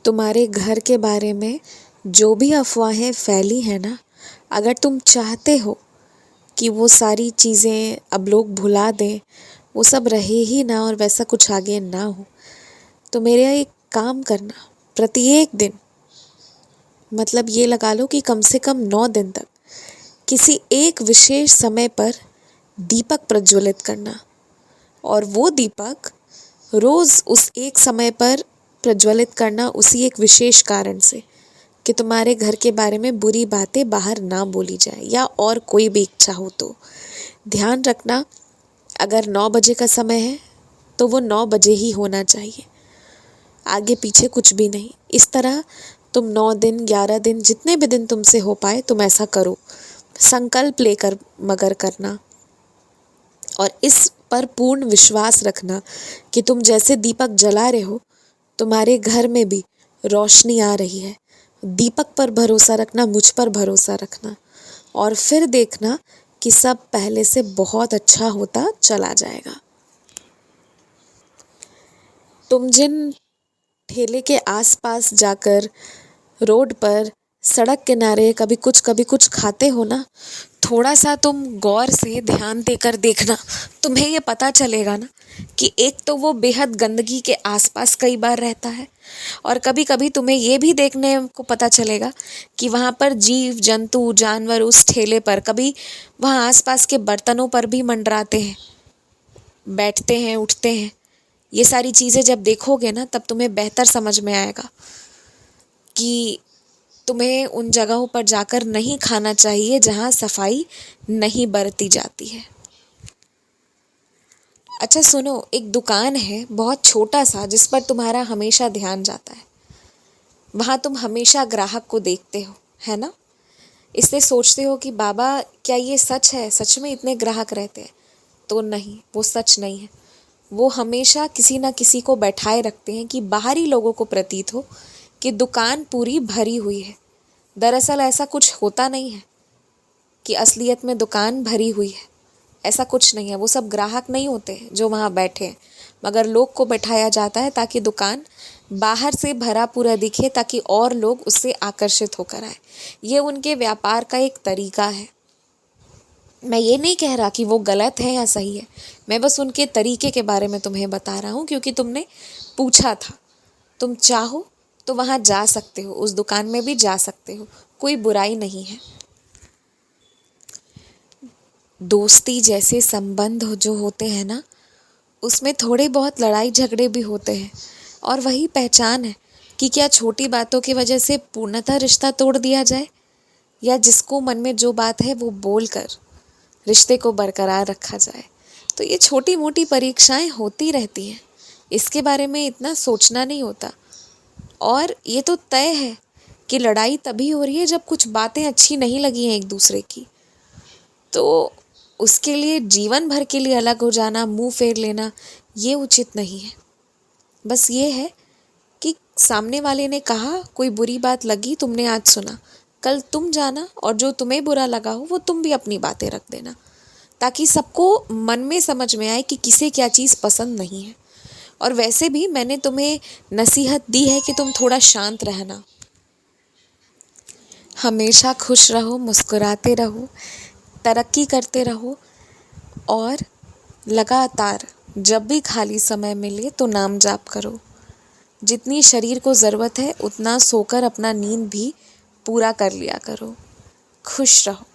तुम्हारे घर के बारे में जो भी अफवाहें फैली हैं ना, अगर तुम चाहते हो कि वो सारी चीज़ें अब लोग भुला दें, वो सब रहे ही ना और वैसा कुछ आगे ना हो, तो मेरा एक काम करना, प्रत्येक दिन, मतलब ये लगा लो कि कम से कम 9 दिन तक किसी एक विशेष समय पर दीपक प्रज्वलित करना। और वो दीपक रोज़ उस एक समय पर प्रज्वलित करना, उसी एक विशेष कारण से कि तुम्हारे घर के बारे में बुरी बातें बाहर ना बोली जाए, या और कोई भी इच्छा हो तो। ध्यान रखना, अगर 9 बजे का समय है तो वो 9 बजे ही होना चाहिए, आगे पीछे कुछ भी नहीं। इस तरह तुम 9 दिन, 11 दिन, जितने भी दिन तुमसे हो पाए तुम ऐसा करो, संकल्प लेकर मगर करना। और इस पर पूर्ण विश्वास रखना कि तुम जैसे दीपक जला रहे हो, तुम्हारे घर में भी रोशनी आ रही है। दीपक पर भरोसा रखना, मुझ पर भरोसा रखना, और फिर देखना कि सब पहले से बहुत अच्छा होता चला जाएगा। तुम जिन ठेले के आसपास जाकर, रोड पर, सड़क किनारे कभी कुछ खाते हो ना, थोड़ा सा तुम गौर से ध्यान देकर देखना, तुम्हें ये पता चलेगा ना कि एक तो वो बेहद गंदगी के आसपास कई बार रहता है, और कभी कभी तुम्हें ये भी देखने को पता चलेगा कि वहाँ पर जीव जंतु जानवर उस ठेले पर, कभी वहाँ आसपास के बर्तनों पर भी मंडराते हैं, बैठते हैं, उठते हैं। ये सारी चीज़ें जब देखोगे ना, तब तुम्हें बेहतर समझ में आएगा कि तुम्हें उन जगहों पर जाकर नहीं खाना चाहिए जहाँ सफाई नहीं बरती जाती है। अच्छा सुनो, एक दुकान है बहुत छोटा सा, जिस पर तुम्हारा हमेशा ध्यान जाता है। वहाँ तुम हमेशा ग्राहक को देखते हो, है ना? इसलिए सोचते हो कि बाबा क्या ये सच है, सच में इतने ग्राहक रहते हैं? तो नहीं, वो सच नहीं है। वो हमेशा किसी ना किसी को बैठाए रखते हैं कि बाहरी लोगों को प्रतीत हो कि दुकान पूरी भरी हुई है। दरअसल ऐसा कुछ होता नहीं है कि असलियत में दुकान भरी हुई है, ऐसा कुछ नहीं है। वो सब ग्राहक नहीं होते जो वहाँ बैठे हैं, मगर लोग को बैठाया जाता है ताकि दुकान बाहर से भरा पूरा दिखे, ताकि और लोग उससे आकर्षित होकर आए। ये उनके व्यापार का एक तरीका है। मैं ये नहीं कह रहा कि वो गलत है या सही है, मैं बस उनके तरीके के बारे में तुम्हें बता रहा हूँ, क्योंकि तुमने पूछा था। तुम चाहो तो वहाँ जा सकते हो, उस दुकान में भी जा सकते हो, कोई बुराई नहीं है। दोस्ती जैसे संबंध जो होते हैं ना, उसमें थोड़े बहुत लड़ाई झगड़े भी होते हैं, और वही पहचान है कि क्या छोटी बातों की वजह से पूर्णतः रिश्ता तोड़ दिया जाए, या जिसको मन में जो बात है वो बोलकर रिश्ते को बरकरार रखा जाए। तो ये छोटी मोटी परीक्षाएं होती रहती हैं, इसके बारे में इतना सोचना नहीं होता। और ये तो तय है कि लड़ाई तभी हो रही है जब कुछ बातें अच्छी नहीं लगी हैं एक दूसरे की, तो उसके लिए जीवन भर के लिए अलग हो जाना, मुंह फेर लेना, ये उचित नहीं है। बस ये है कि सामने वाले ने कहा, कोई बुरी बात लगी, तुमने आज सुना, कल तुम जाना और जो तुम्हें बुरा लगा हो वो तुम भी अपनी बातें रख देना, ताकि सबको मन में समझ में आए कि किसे क्या चीज़ पसंद नहीं है। और वैसे भी मैंने तुम्हें नसीहत दी है कि तुम थोड़ा शांत रहना, हमेशा खुश रहो, मुस्कुराते रहो, तरक्की करते रहो, और लगातार जब भी खाली समय मिले तो नाम जाप करो। जितनी शरीर को ज़रूरत है उतना सोकर अपना नींद भी पूरा कर लिया करो। खुश रहो।